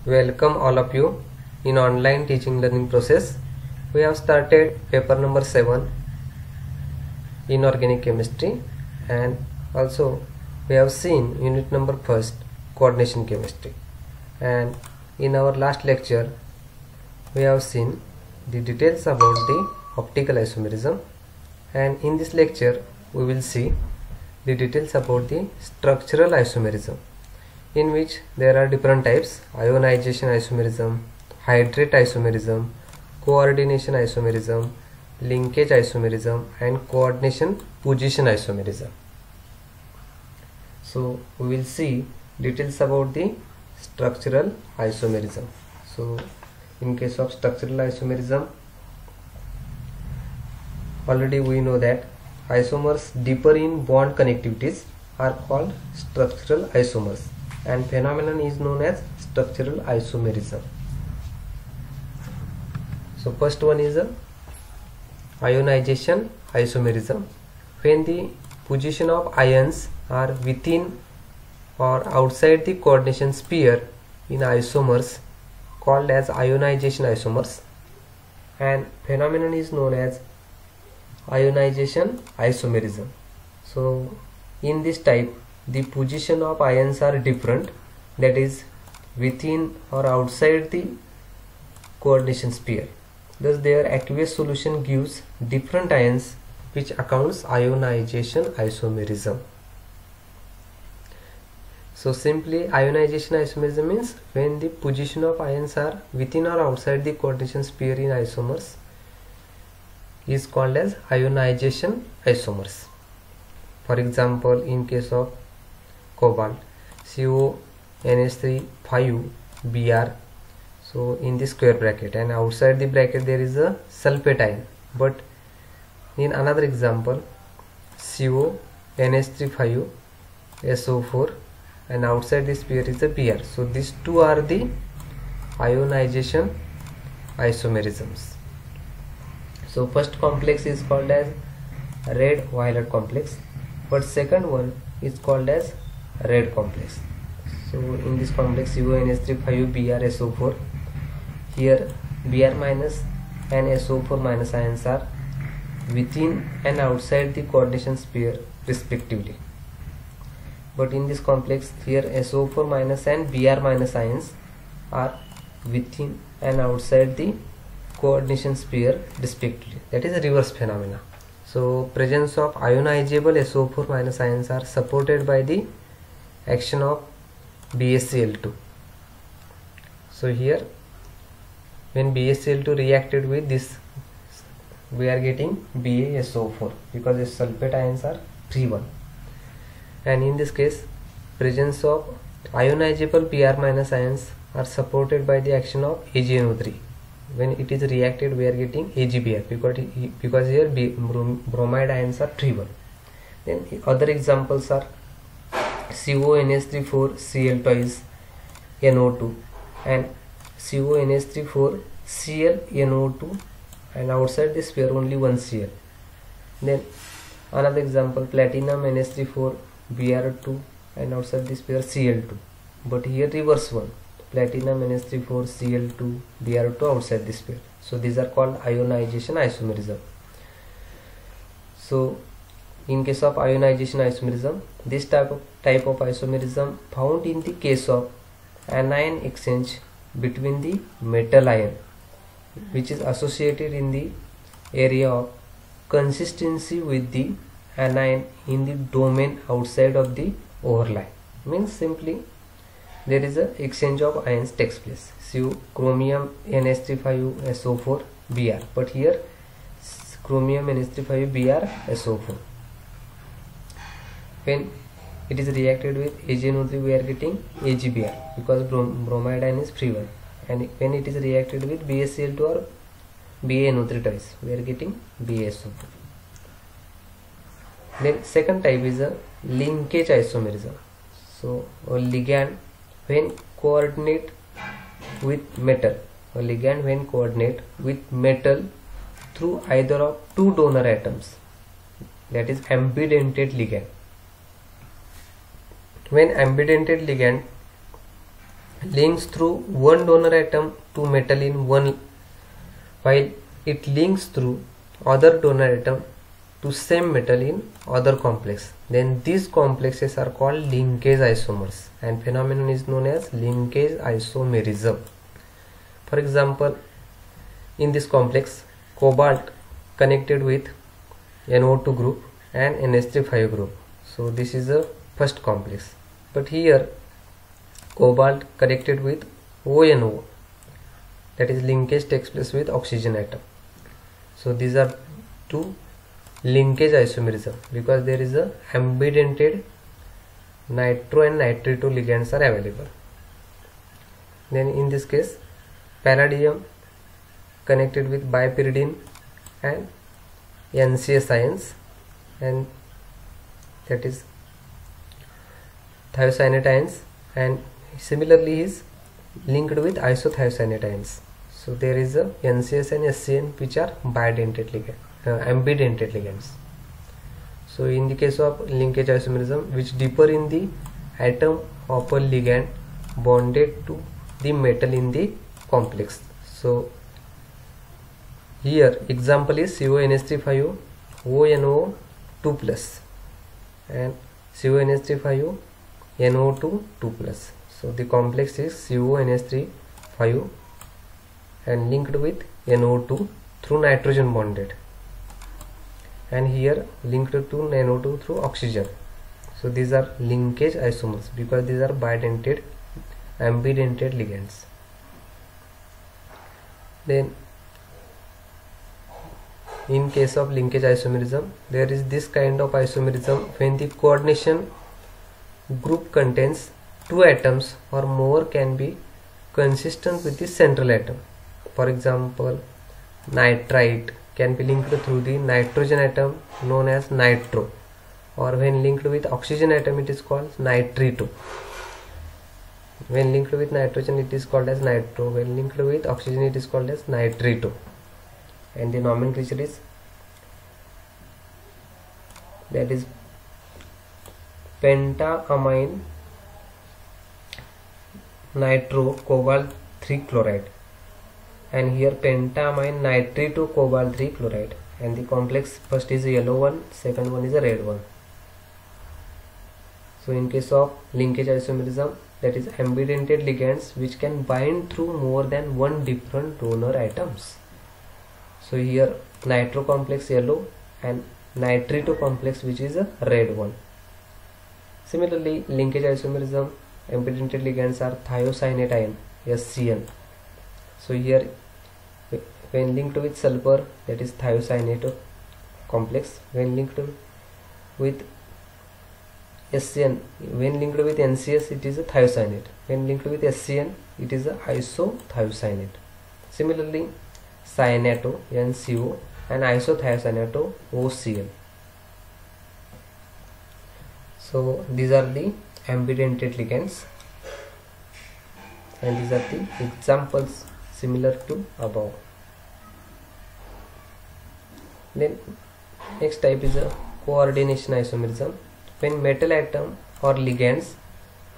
Welcome all of you in online teaching learning process. We have started paper number 7 inorganic chemistry, and also we have seen unit number 1 coordination chemistry, and in our last lecture we have seen the details about the optical isomerism, and in this lecture we will see the details about the structural isomerism, in which there are different types: ionization isomerism, hydrate isomerism, coordination isomerism, linkage isomerism, and coordination position isomerism. So we will see details about the structural isomerism. So in case of structural isomerism, already we know that isomers differ in bond connectivities are called structural isomers, and phenomenon is known as structural isomerism. So first one is a ionization isomerism, when the position of ions are within or outside the coordination sphere in isomers called as ionization isomers, and phenomenon is known as ionization isomerism. So in this type the position of ions are different, that is within or outside the coordination sphere. Thus their aqueous solution gives different ions, which accounts ionization isomerism. So simply ionization isomerism means when the position of ions are within or outside the coordination sphere in isomers is called as ionization isomers. For example, in case of cobalt, CONH3 5 Br, so in the square bracket, and outside the bracket there is a sulfate ion. But in another example, CONH3 5 SO4, and outside the sphere is a Br. So these two are the ionization isomerisms. So first complex is called as red violet complex, but second one is called as red complex. So in this complex CONH3 5 Br SO4, here Br minus and SO4 minus ions are within and outside the coordination sphere respectively. But in this complex here SO4 minus and Br minus ions are within and outside the coordination sphere respectively. That is a reverse phenomena. So presence of ionizable SO4 minus ions are supported by the action of BaCl2. So here when BaCl2 reacted with this, we are getting BaSO4 because the sulfate ions are free one. And in this case presence of ionizable Br minus ions are supported by the action of AgNO3. When it is reacted we are getting AgBr because here bromide ions are free one. Then other examples are CONH3 Cl twice NO2 and CONH3 Cl NO2, and outside the sphere only one Cl. Then another example, platinum NH3 Br2 and outside the sphere Cl2, but here reverse one, platinum NH3 Cl2 Br2 outside the sphere. So these are called ionization isomerism. So in case of ionization isomerism, this type of isomerism found in the case of anion exchange between the metal ion, which is associated in the area of consistency with the anion in the domain outside of the overlay. Means simply there is a exchange of ions takes place. So chromium NH3 SO4 Br, but here chromium NH3 Br SO4. When it is reacted with AgNO3 we are getting AgBr because bromide ion is free one, and when it is reacted with BaCl2 or BaNO3 twice we are getting BaSO4. Then second type is a linkage isomerism. So a ligand when coordinate with metal, through either of two donor atoms, that is ambidentate ligand. When ambidentate ligand links through one donor atom to metal in one, while it links through other donor atom to same metal in other complex. Then these complexes are called linkage isomers, and phenomenon is known as linkage isomerism. For example, in this complex, cobalt connected with NO2 group and NH3 group. So this is the first complex. But here cobalt connected with ONO, that is linkage takes place with oxygen atom. So these are two linkage isomerism because there is a ambidentate nitro and nitrito ligands are available. Then in this case, palladium connected with bipyridine and NCS ions, and that is thiocyanate ions, and similarly is linked with isothiocyanate ions. So there is a NCS and SCN which are bidentate ligand, ambidentate ligands. So in the case of linkage isomerism, which differ in the atom of a ligand bonded to the metal in the complex. So here example is CONH3 ONO2 plus and CONH3 NO2 2 plus. So the complex is CONH3 and linked with NO2 through nitrogen bonded, and here linked to NO2 through oxygen. So these are linkage isomers because these are bidentate ambidentate ligands. Then in case of linkage isomerism, there is this kind of isomerism when the coordination group contains two atoms or more can be consistent with the central atom. For example, nitrite can be linked through the nitrogen atom known as nitro, or when linked with oxygen atom it is called nitrito. When linked with nitrogen it is called as nitro, when linked with oxygen it is called as nitrito, and the nomenclature is that is pentaamine nitro cobalt 3 chloride, and here pentaamine nitrito cobalt 3 chloride, and the complex first is a yellow one, second one is a red one. So in case of linkage isomerism, that is ambidentate ligands which can bind through more than one different donor atoms. So here nitro complex yellow and nitrito complex which is a red one. Similarly, linkage isomerism ambidentate ligands are thiocyanate ion SCN. So here when linked with sulfur, that is thiocyanate complex. When linked with SCN, when linked with NCS it is a thiocyanate. When linked with SCN it is a isothiocyanate. Similarly, cyanato NCO and isothiocyanato OCl. So these are the ambidentate ligands, and these are the examples similar to above. Then next type is a coordination isomerism, when metal atom or ligands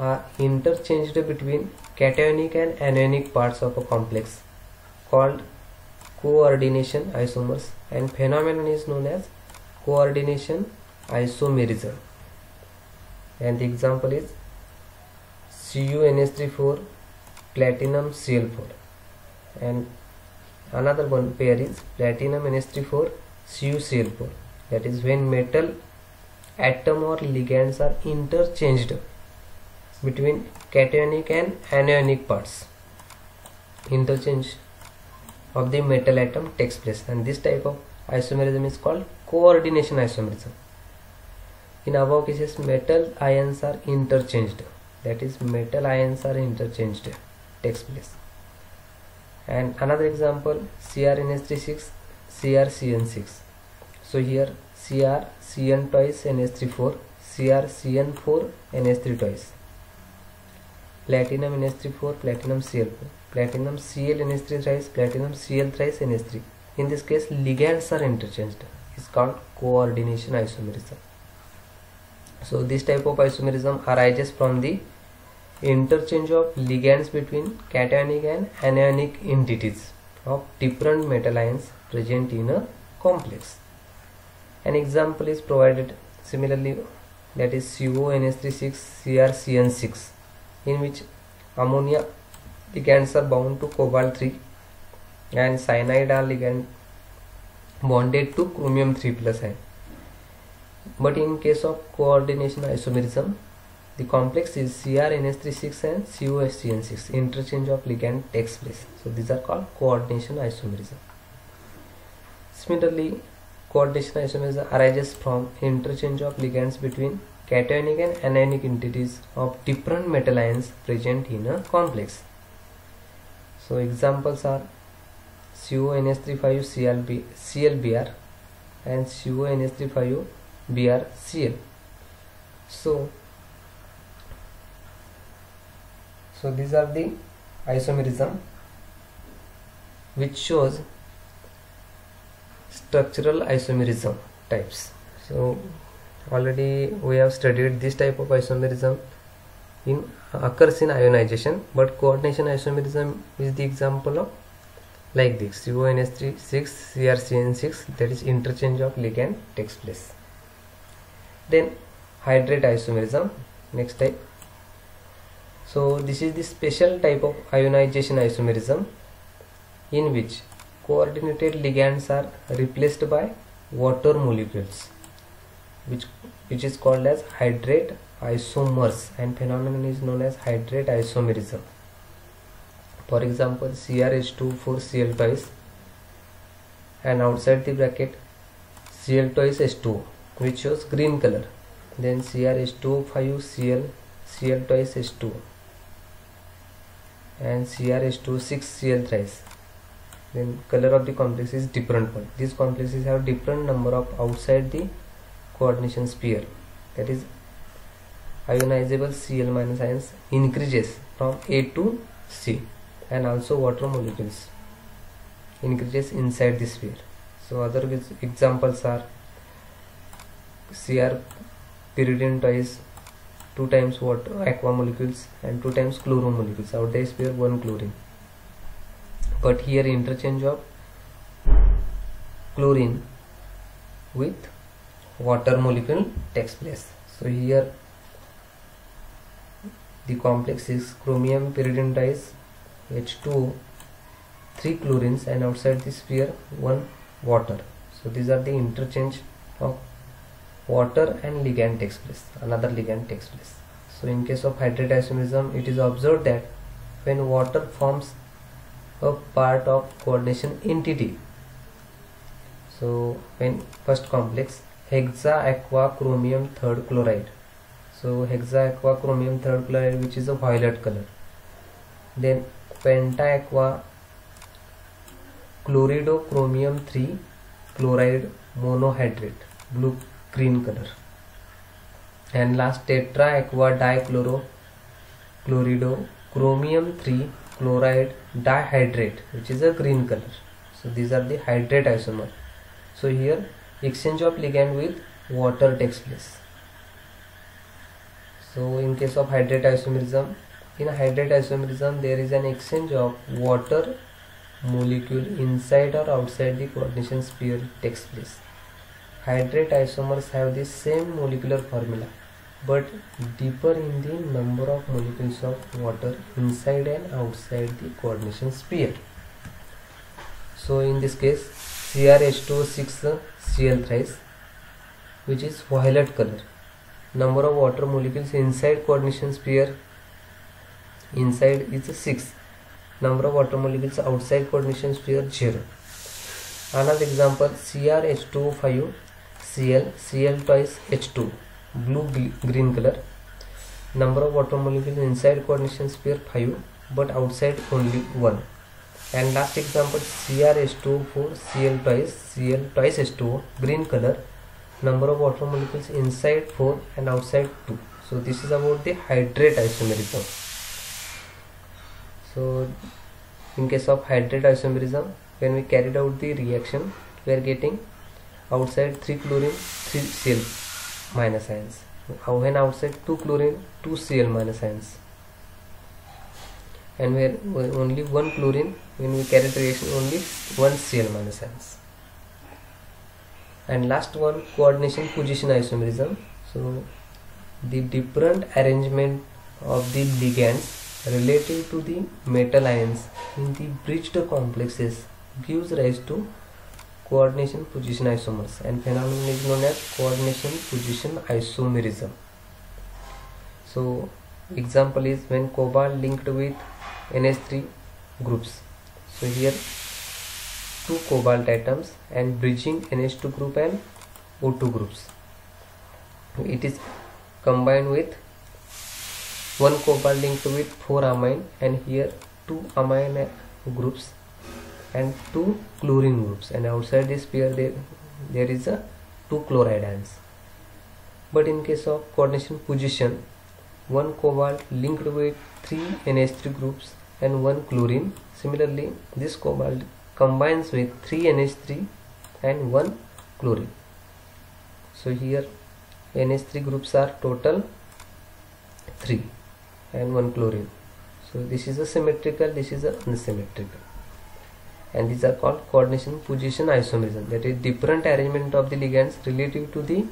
are interchanged between cationic and anionic parts of a complex, called coordination isomers, and phenomenon is known as coordination isomerism. And the example is CuNH3 platinum Cl4, and another one pair is platinum NH3 CuCl4. That is when metal atom or ligands are interchanged between cationic and anionic parts. Interchange of the metal atom takes place, and this type of isomerism is called coordination isomerism. In above cases, metal ions are interchanged, that is metal ions are interchanged takes place. And another example, CrNH36 CrCN6. So here CrCN twice NH3 CrCN4 NH3 twice, platinum NH3 platinum Cl4, platinum Cl NH3 thrice, platinum Cl thrice NH3. In this case ligands are interchanged, is called coordination isomerism. So this type of isomerism arises from the interchange of ligands between cationic and anionic entities of different metal ions present in a complex. An example is provided similarly, that is CONH36CrCN6, in which ammonia ligands are bound to cobalt 3 and cyanide are ligand bonded to chromium 3+ ion. But in case of coordination isomerism, the complex is CrNH36 and COHCN6. Interchange of ligand takes place. So these are called coordination isomerism. Similarly, coordination isomerism arises from interchange of ligands between cationic and anionic entities of different metal ions present in a complex. So examples are CONH35ClBr and CONH35BrCl. So these are the isomerism which shows structural isomerism types. So already we have studied this type of isomerism occurs in ionization, but coordination isomerism is the example of like this: CONH36CrCN6, that is interchange of ligand takes place. Then hydrate isomerism, next type. So this is the special type of ionization isomerism in which coordinated ligands are replaced by water molecules, which is called as hydrate isomers, and phenomenon is known as hydrate isomerism. For example, CrH2 4Cl twice and outside the bracket Cl twice H2O, which shows green color. Then CrH2O5Cl Cl twice H2O and CrH2 6Cl thrice. Then color of the complex is different one. These complexes have different number of outside the coordination sphere, that is ionizable Cl- ions increases from A to C, and also water molecules increases inside the sphere. So other examples are Cr pyridine twice 2 times water aqua molecules and 2 times chloro molecules. Out the sphere 1 chlorine, but here interchange of chlorine with water molecule takes place. So here the complex is chromium pyridine twice H2O 3 chlorines and outside the sphere 1 water. So these are the interchange of water and ligand takes place, another ligand takes place. So in case of hydrate isomerism, it is observed that when water forms a part of coordination entity, so when first complex hexa aqua chromium 3rd chloride, so hexa aqua chromium 3rd chloride, which is a violet color, then penta aqua chlorido chromium 3 chloride monohydrate, blue green color, and last tetra aqua dichloro chlorido chromium 3 chloride dihydrate, which is a green color. So these are the hydrate isomer. So here exchange of ligand with water takes place. So in case of hydrate isomerism, in a hydrate isomerism there is an exchange of water molecule inside or outside the coordination sphere takes place. Hydrate isomers have the same molecular formula but differ in the number of molecules of water inside and outside the coordination sphere. So in this case CrH2O6Cl thrice, which is violet color, number of water molecules inside coordination sphere inside is 6, number of water molecules outside coordination sphere 0. Another example, CrH2O5Cl Cl twice H2, blue green color, number of water molecules inside coordination sphere 5 but outside only 1. And last example, CrH2O4Cl twice H2O, green color, number of water molecules inside 4 and outside 2. So this is about the hydrate isomerism. So in case of hydrate isomerism, when we carried out the reaction, we are getting outside 3 chlorine 3 Cl- ions, when outside 2 chlorine 2 Cl- ions. and where only one chlorine, when we carry the reaction only one Cl minus ions. And last one, coordination position isomerism. So the different arrangement of the ligands relative to the metal ions in the bridged complexes gives rise to coordination position isomers, and phenomenon is known as coordination position isomerism. So example is when cobalt linked with NH3 groups. So here two cobalt atoms and bridging NH2 group and O2 groups. It is combined with one cobalt linked with 4 amine, and here 2 amine groups and 2 chlorine groups, and outside this pair there is a 2 chloride ions. But in case of coordination position, one cobalt linked with 3 NH3 groups and 1 chlorine. Similarly, this cobalt combines with 3 NH3 and 1 chlorine. So here NH3 groups are total 3 and 1 chlorine. So this is a symmetrical, this is a unsymmetrical, and these are called coordination position isomerism, that is different arrangement of the ligands relative to the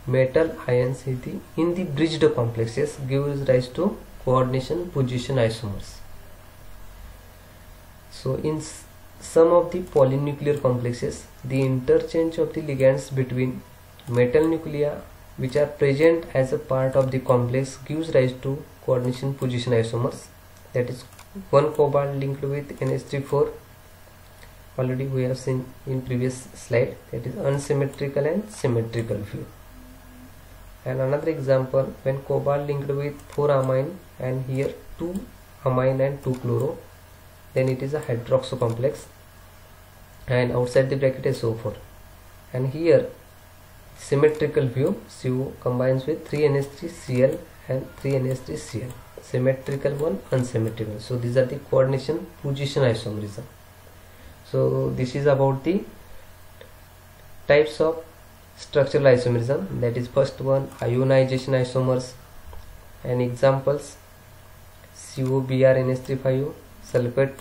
metal ions in the bridged complexes gives rise to coordination position isomers. So in some of the polynuclear complexes, the interchange of the ligands between metal nuclei which are present as a part of the complex gives rise to coordination position isomers, that is one cobalt linked with NH3 already we have seen in previous slide, that is unsymmetrical and symmetrical view. And another example, when cobalt linked with 4 amine and here 2 amine and 2 chloro, then it is a hydroxo complex, and outside the bracket is SO4, and here symmetrical view, CO combines with 3 NH3Cl and 3 NH3Cl, symmetrical one, unsymmetrical. So these are the coordination position isomerism. So this is about the types of structural isomerism, that is first one ionization isomers, and examples COBr NH3 sulfate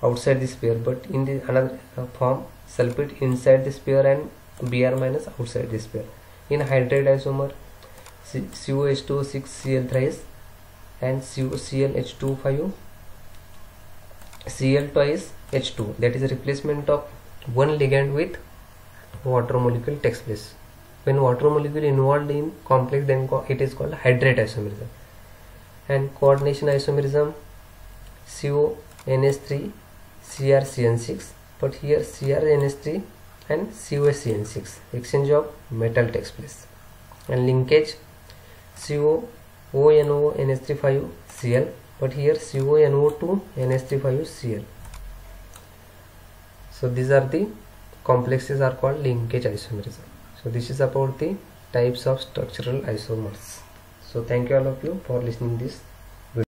outside this pair, but in the another form sulfate inside this pair and Br minus outside this pair. In hydrate isomer COH2O6 Cl thrice and COClH2 Cl twice H2, that is a replacement of one ligand with water molecule takes place. When water molecule involved in complex, then it is called hydrate isomerism. And coordination isomerism CONH3 CrCN6, but here CrNH3 and COCN6 exchange of metal takes place. And linkage COONO NH3 Cl, but here CONO2 NH3 Cl. So these are the complexes are called linkage isomerism. So this is about the types of structural isomers. So thank you all of you for listening this.